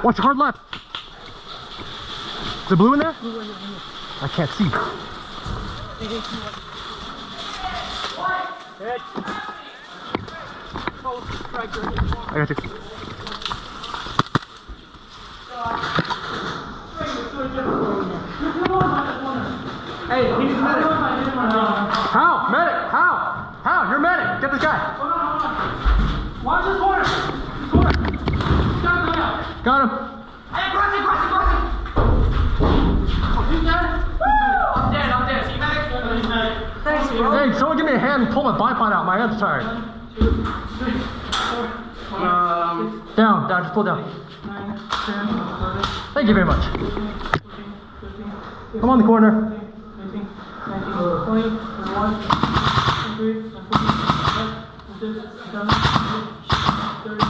Watch your hard left. Is it blue in there? I can't see. I got you. Hey, he's medic. How? Medic? How? How? You're medic. Get this guy. Hold on. Watch this corner. Got him. Hey, crossing. You got it? I'm dead. See medic? Thanks, bro. Hey, someone give me a hand and pull my bipod out. My hand's tired. 1, 2, 3, 4, 5, Down, just pull down. 9, 10, 11. Thank you very much. 14, 15, I'm on the corner. 18, 19, 20, 21, 23, 24, 25, 26, 27, 30,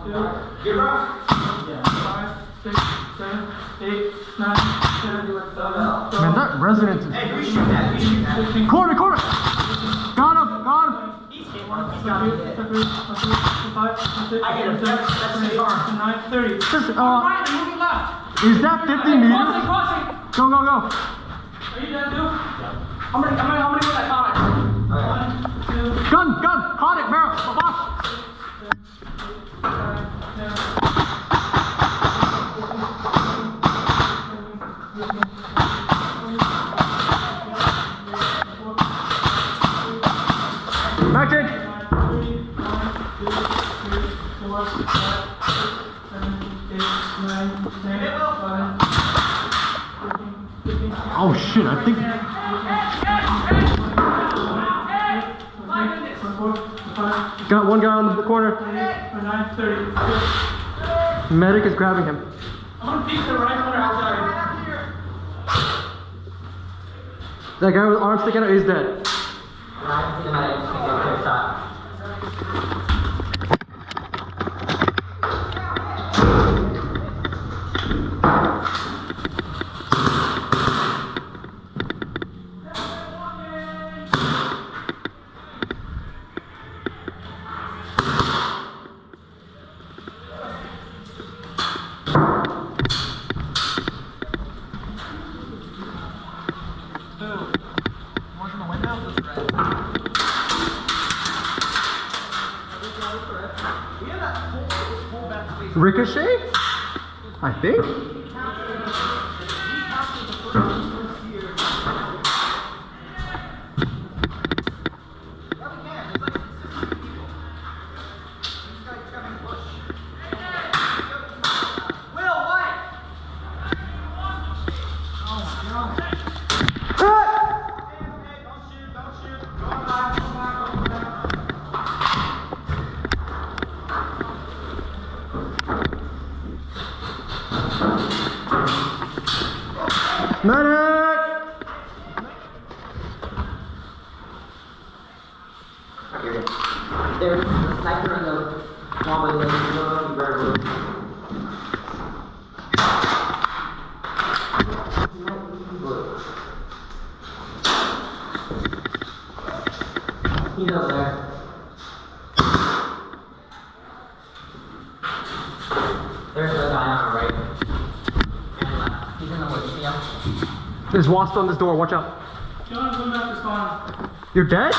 32, 5, 6, 7, 8, 9, 10, 11, 12. Man, that resonance is... Hey, we shoot that. Corner! Got him! He's hit one. He's got it. 23, 24, 25, 26, 27, 28, 29, 30. This, Right, you're moving left. is that 50 meters? Crossing. Go! Are you done too? Yeah. I'm gonna go that comment. 1, 2, Gun! Caught it, barrel! Boss! 10, Magic! 9, 10, 11, 15, Oh shit, I think... 24, Got one guy on the corner. 29, 30. Medic is grabbing him. I'm gonna peek the right corner outside. That guy with arms sticking out, he's dead. Ricochet? I think. Medic! There's a sniper in the hallway lane. He's over there. There's the guy on our right. And left. He's in the woods. See him? There's wasp on this door, watch out. John's going back to spawn. You're dead?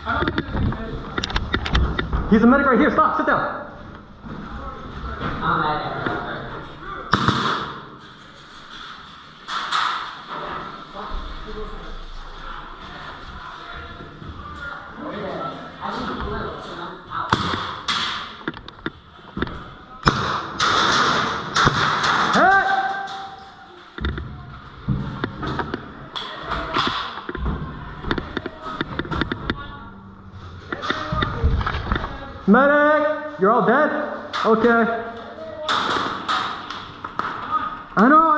I don't think there's any medic. He's a medic right here, stop, sit down. I'm mad at him. Medic! You're all dead? Okay. I know!